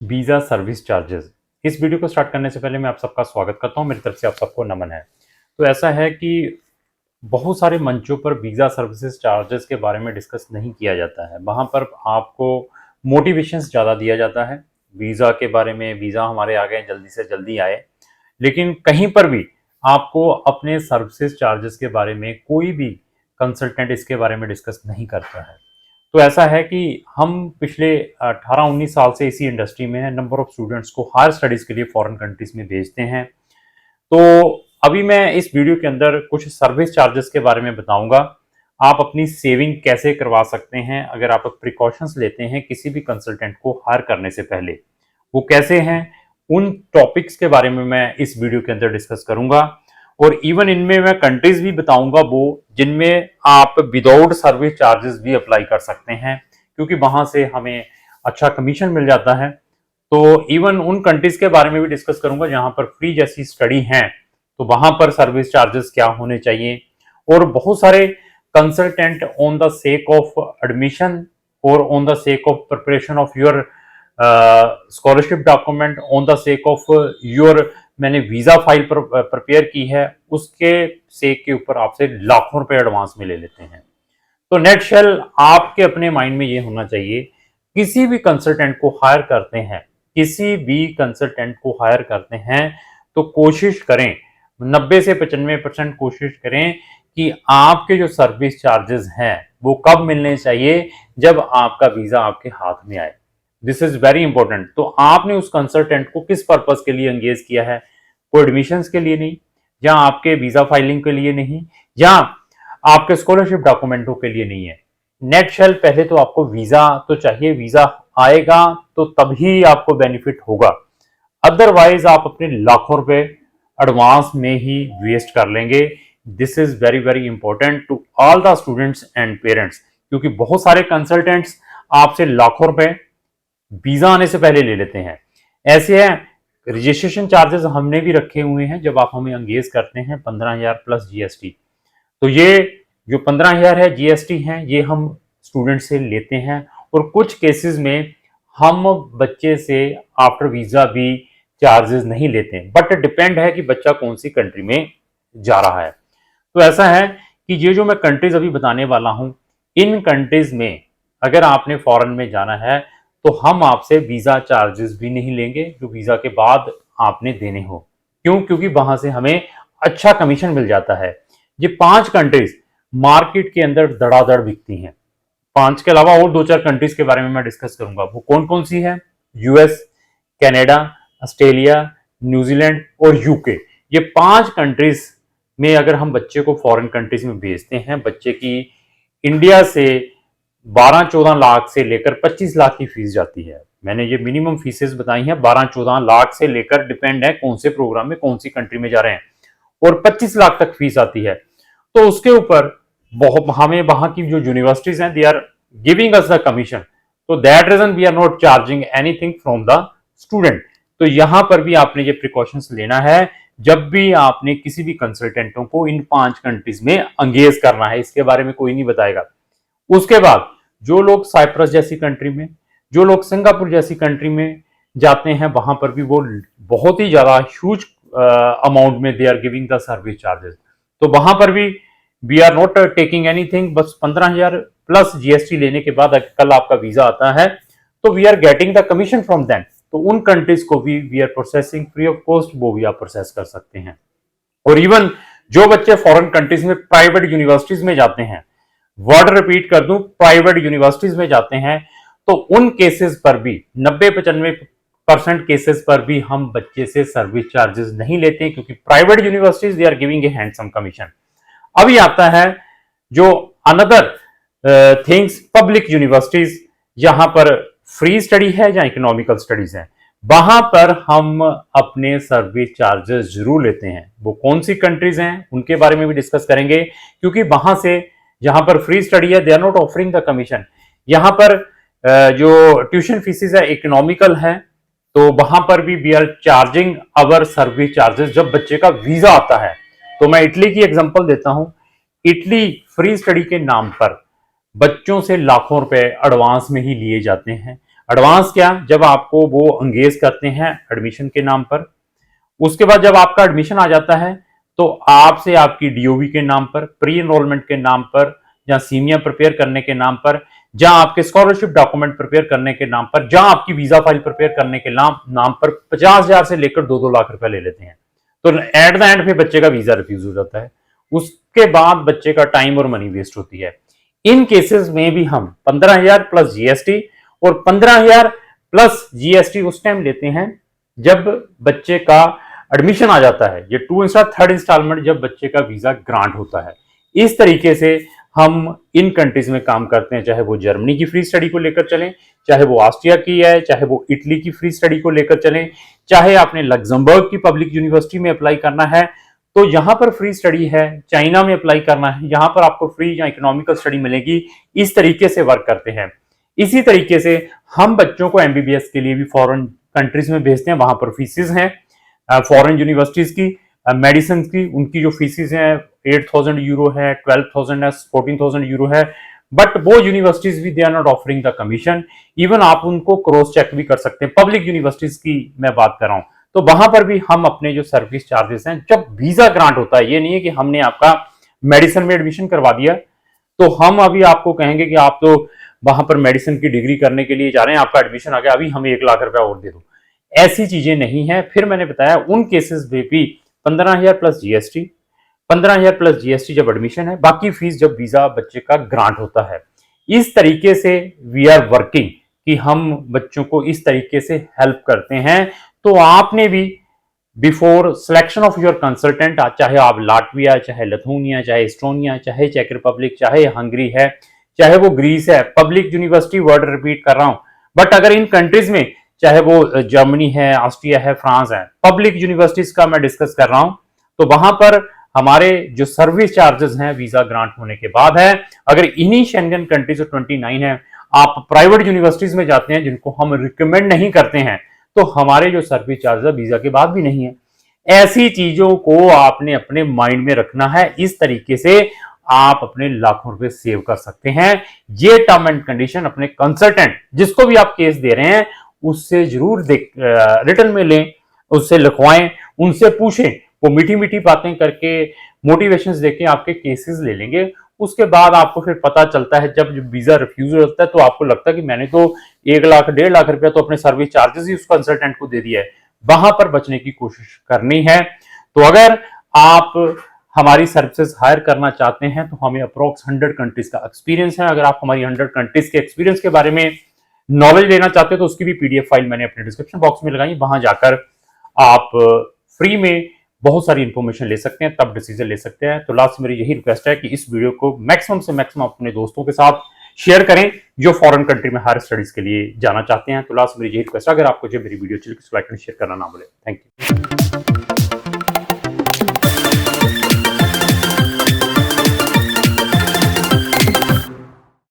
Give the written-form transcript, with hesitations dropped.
Visa service charges. इस video को start करने से पहले मैं आप सबका स्वागत करता हूं। मेरी तरफ से आप सबको नमन है। तो ऐसा है कि बहुत सारे मंचों पर वीज़ा सर्विसेज चार्जेस के बारे में डिस्कस नहीं किया जाता है। वहां पर आपको मोटिवेशंस ज़्यादा दिया जाता है वीज़ा के बारे में, वीज़ा हमारे आ गए, जल्दी से जल्दी आए। लेकिन कहीं पर भी आपको अपने सर्विसेज चार्जेस के बारे में कोई भी कंसल्टेंट इसके बारे में डिस्कस नहीं करता है। तो ऐसा है कि हम पिछले 18-19 साल से इसी इंडस्ट्री में हैं। नंबर ऑफ स्टूडेंट्स को हायर स्टडीज के लिए फॉरेन कंट्रीज में भेजते हैं। तो अभी मैं इस वीडियो के अंदर कुछ सर्विस चार्जेस के बारे में बताऊंगा। आप अपनी सेविंग कैसे करवा सकते हैं अगर आप प्रिकॉशंस लेते हैं किसी भी कंसल्टेंट को हायर करने से पहले, वो कैसे हैं, उन टॉपिक्स के बारे में मैं इस वीडियो के अंदर डिस्कस करूंगा। और इवन इनमें मैं कंट्रीज भी बताऊंगा वो जिनमें आप विदाउट सर्विस चार्जेस भी अप्लाई कर सकते हैं, क्योंकि वहां से हमें अच्छा कमीशन मिल जाता है। तो इवन उन कंट्रीज के बारे में भी डिस्कस करूंगा जहां पर फ्री जैसी स्टडी है, तो वहां पर सर्विस चार्जेस क्या होने चाहिए। और बहुत सारे consultant on the sake of admission और on the sake of preparation of your scholarship document, on the sake of your मैंने वीजा फाइल प्रिपेयर की है, उसके सेक के ऊपर आपसे लाखों रुपए एडवांस में ले लेते हैं। तो नेट शेल आपके अपने माइंड में ये होना चाहिए, किसी भी कंसल्टेंट को हायर करते हैं, किसी भी कंसल्टेंट को हायर करते हैं तो कोशिश करें, 90 से 95% कोशिश करें कि आपके जो सर्विस चार्जेस हैं वो कब मिलने चाहिए, जब आपका वीजा आपके हाथ में आए। This is very important. तो आपने उस कंसल्टेंट को किस पर्पस के लिए एंगेज किया है? कोई एडमिशंस के लिए नहीं, या आपके वीजा फाइलिंग के लिए नहीं, या आपके स्कॉलरशिप डॉक्यूमेंटों के लिए नहीं है। नेट शेल पहले तो आपको वीजा तो चाहिए, वीजा आएगा तो तभी आपको बेनिफिट होगा, अदरवाइज आप अपने लाखों रुपए एडवांस में ही वेस्ट कर लेंगे। This is very very important to all the students and parents, क्योंकि बहुत सारे कंसल्टेंट्स आपसे लाखों रुपए वीजा आने से पहले ले लेते हैं। ऐसे है, रजिस्ट्रेशन चार्जेस हमने भी रखे हुए हैं जब आप हमें एंगेज करते हैं, 15,000 प्लस जीएसटी। तो ये जो 15,000 है जीएसटी है, ये हम स्टूडेंट से लेते हैं। और कुछ केसेस में हम बच्चे से आफ्टर वीजा भी चार्जेस नहीं लेते, बट डिपेंड है कि बच्चा कौन सी कंट्री में जा रहा है। तो ऐसा है कि ये जो मैं कंट्रीज अभी बताने वाला हूं, इन कंट्रीज में अगर आपने फॉरेन में जाना है तो हम आपसे वीजा चार्जेस भी नहीं लेंगे जो वीजा के बाद आपने देने हो। क्यों? क्योंकि वहां से हमें अच्छा कमीशन मिल जाता है। ये 5 कंट्रीज मार्केट के अंदर धड़ाधड़ बिकती हैं। 5 के अलावा और 2-4 कंट्रीज के बारे में मैं डिस्कस करूंगा। वो कौन कौन सी है? यूएस, कनाडा, ऑस्ट्रेलिया, न्यूजीलैंड और यूके। ये 5 कंट्रीज में अगर हम बच्चे को फॉरेन कंट्रीज में भेजते हैं, बच्चे की इंडिया से 12-14 लाख से लेकर 25 लाख की फीस जाती है। मैंने ये मिनिमम फीसेस बताई हैं, 12-14 लाख से लेकर, डिपेंड है कौन से प्रोग्राम में कौन सी कंट्री में जा रहे हैं, और 25 लाख तक फीस आती है। तो उसके ऊपर हमें वहां की जो यूनिवर्सिटीज हैं, they are giving us the commission. तो that reason we are not charging anything from the student. तो यहां पर भी आपने ये प्रिकॉशंस लेना है जब भी आपने किसी भी कंसल्टेंटों को इन 5 कंट्रीज में एंगेज करना है। इसके बारे में कोई नहीं बताएगा। उसके बाद जो लोग साइप्रस जैसी कंट्री में, जो लोग सिंगापुर जैसी कंट्री में जाते हैं, वहां पर भी वो बहुत ही ज्यादा ह्यूज अमाउंट में they are giving the service charges. तो वहां पर भी we are not taking anything, बस 15,000 प्लस जीएसटी लेने के बाद अगर कल आपका वीजा आता है तो we are getting the commission from them. तो उन कंट्रीज को भी we are processing free of cost, वो भी आप प्रोसेस कर सकते हैं। और इवन जो बच्चे फॉरेन कंट्रीज में प्राइवेट यूनिवर्सिटीज में जाते हैं, वर्ड रिपीट कर दूं, प्राइवेट यूनिवर्सिटीज में जाते हैं, तो उन केसेस पर भी 90-95% केसेस पर भी हम बच्चे से सर्विस चार्जेस नहीं लेते, क्योंकि private universities they are giving a handsome commission. अभी आता है जो अनदर थिंग्स, पब्लिक यूनिवर्सिटीज, यहां पर फ्री स्टडी है या इकोनॉमिकल स्टडीज है, वहां पर हम अपने सर्विस चार्जेस जरूर लेते हैं। वो कौन सी कंट्रीज हैं उनके बारे में भी डिस्कस करेंगे, क्योंकि वहां से जहां पर फ्री स्टडी है, they are not offering the commission. यहां पर जो ट्यूशन फीसेस है इकोनॉमिकल है, तो वहां पर भी we are charging our service charges जब बच्चे का वीजा आता है। तो मैं इटली की एग्जांपल देता हूं। इटली फ्री स्टडी के नाम पर बच्चों से लाखों रुपए एडवांस में ही लिए जाते हैं। एडवांस क्या, जब आपको वो एंगेज करते हैं एडमिशन के नाम पर, उसके बाद जब आपका एडमिशन आ जाता है तो आपसे आपकी डीओबी के नाम पर, प्री एनरोलमेंट के नाम पर, या सीमिया प्रिपेयर करने के नाम पर, जहां आपके स्कॉलरशिप डॉक्यूमेंट प्रिपेयर करने के नाम पर, जहां आपकी वीजा फाइल प्रिपेयर करने के नाम पर 50,000 से लेकर 2-2 लाख रुपए ले लेते हैं। तो एट द एंड पे बच्चे का वीजा रिफ्यूज हो जाता है, उसके बाद बच्चे का टाइम और मनी वेस्ट होती है। इन केसेस में भी हम 15,000 प्लस जीएसटी और 15,000 प्लस जीएसटी उस टाइम लेते हैं जब बच्चे का एडमिशन आ जाता है, ये 2 इंस्टा 3rd इंस्टॉलमेंट जब बच्चे का वीजा ग्रांट होता है। इस तरीके से हम इन कंट्रीज में काम करते हैं, चाहे वो जर्मनी की फ्री स्टडी को लेकर चलें, चाहे वो ऑस्ट्रिया की है, चाहे वो इटली की फ्री स्टडी को लेकर चलें, चाहे आपने लग्जमबर्ग की पब्लिक यूनिवर्सिटी में अप्लाई करना है तो यहां पर फ्री स्टडी है, चाइना में अप्लाई करना है, यहां पर आपको फ्री या इकोनॉमिकल स्टडी मिलेगी। इस तरीके से वर्क करते हैं। इसी तरीके से हम बच्चों को एमबीबीएस के लिए भी फॉरेन कंट्रीज में भेजते हैं, वहां पर फीसिस हैं फॉरेन यूनिवर्सिटीज की, मेडिसिन की, उनकी जो फीसिस हैं 8,000 यूरो है, 12,000 है, 14,000 यूरो है। बट वो यूनिवर्सिटीज भी they are not offering the commission. Even आप उनको क्रॉस चेक भी कर सकते हैं। पब्लिक यूनिवर्सिटीज की मैं बात कर रहा हूं, तो वहां पर भी हम अपने जो सर्विस चार्जेस हैं, जब वीजा ग्रांट होता है, ये नहीं है कि हमने आपका मेडिसिन में एडमिशन करवा दिया तो हम अभी आपको कहेंगे कि आप तो वहां पर मेडिसिन की डिग्री करने के लिए जा रहे हैं, आपका एडमिशन आ गया, अभी हमें 1 लाख रुपया और दे दो। ऐसी चीजें नहीं है। फिर मैंने बताया उन केसेस में भी 15,000 प्लस जीएसटी, 15,000 प्लस जीएसटी जब एडमिशन है, बाकी फीस जब वीजा बच्चे का ग्रांट होता है। इस तरीके से वी आर वर्किंग कि हम बच्चों को इस तरीके से हेल्प करते हैं। तो आपने भी before selection of your consultant, चाहे आप लाटविया, चाहे लिथुआनिया, चाहे एस्टोनिया, चाहे चेक रिपब्लिक, चाहे हंगरी है, चाहे वो ग्रीस है, पब्लिक यूनिवर्सिटी वर्ड रिपीट कर रहा हूं, बट अगर इन कंट्रीज में चाहे वो जर्मनी है, ऑस्ट्रिया है, फ्रांस है, पब्लिक यूनिवर्सिटीज का मैं डिस्कस कर रहा हूं, तो वहां पर हमारे जो सर्विस चार्जेस हैं वीजा ग्रांट होने के बाद है। अगर इन्हीं शेंगन कंट्रीज 29 है, आप प्राइवेट यूनिवर्सिटीज में जाते हैं जिनको हम रिकमेंड नहीं करते हैं, तो हमारे जो सर्विस चार्ज वीजा के बाद भी नहीं है। ऐसी चीजों को आपने अपने माइंड में रखना है। इस तरीके से आप अपने लाखों रुपए सेव कर सकते हैं। ये टर्म एंड कंडीशन अपने कंसल्टेंट जिसको भी आप केस दे रहे हैं उससे जरूर रिटर्न में लें, उससे लिखवाएं, उनसे पूछें। वो मीठी मीठी बातें करके मोटिवेशंस देके आपके केसेस ले लेंगे। उसके बाद आपको फिर पता चलता है जब वीजा रिफ्यूज होता है तो आपको लगता है कि मैंने तो 1 लाख 1.5 लाख रुपया तो अपने सर्विस चार्जेस ही उस कंसल्टेंट को दे दिया है। वहां पर बचने की कोशिश करनी है। तो अगर आप हमारी सर्विसेज हायर करना चाहते हैं तो हमें अप्रोक्स 100 कंट्रीज का एक्सपीरियंस है। अगर आप हमारी 100 कंट्रीज के एक्सपीरियंस के बारे में नॉलेज लेना चाहते हैं तो उसकी भी पीडीएफ फाइल मैंने अपने डिस्क्रिप्शन बॉक्स में लगाई, वहां जाकर आप फ्री में बहुत सारी इंफॉर्मेशन ले सकते हैं, तब डिसीजन ले सकते हैं। तो लास्ट मेरी यही रिक्वेस्ट है कि इस वीडियो को मैक्सिमम से मैक्सिमम अपने दोस्तों के साथ शेयर करें जो फॉरेन कंट्री में हायर स्टडीज के लिए जाना चाहते हैं। तो लास्ट मेरी यही रिक्वेस्ट है, अगर आपको जो मेरी वीडियो अच्छी लगी तो लाइक एंड शेयर करना ना भूलें। Thank you.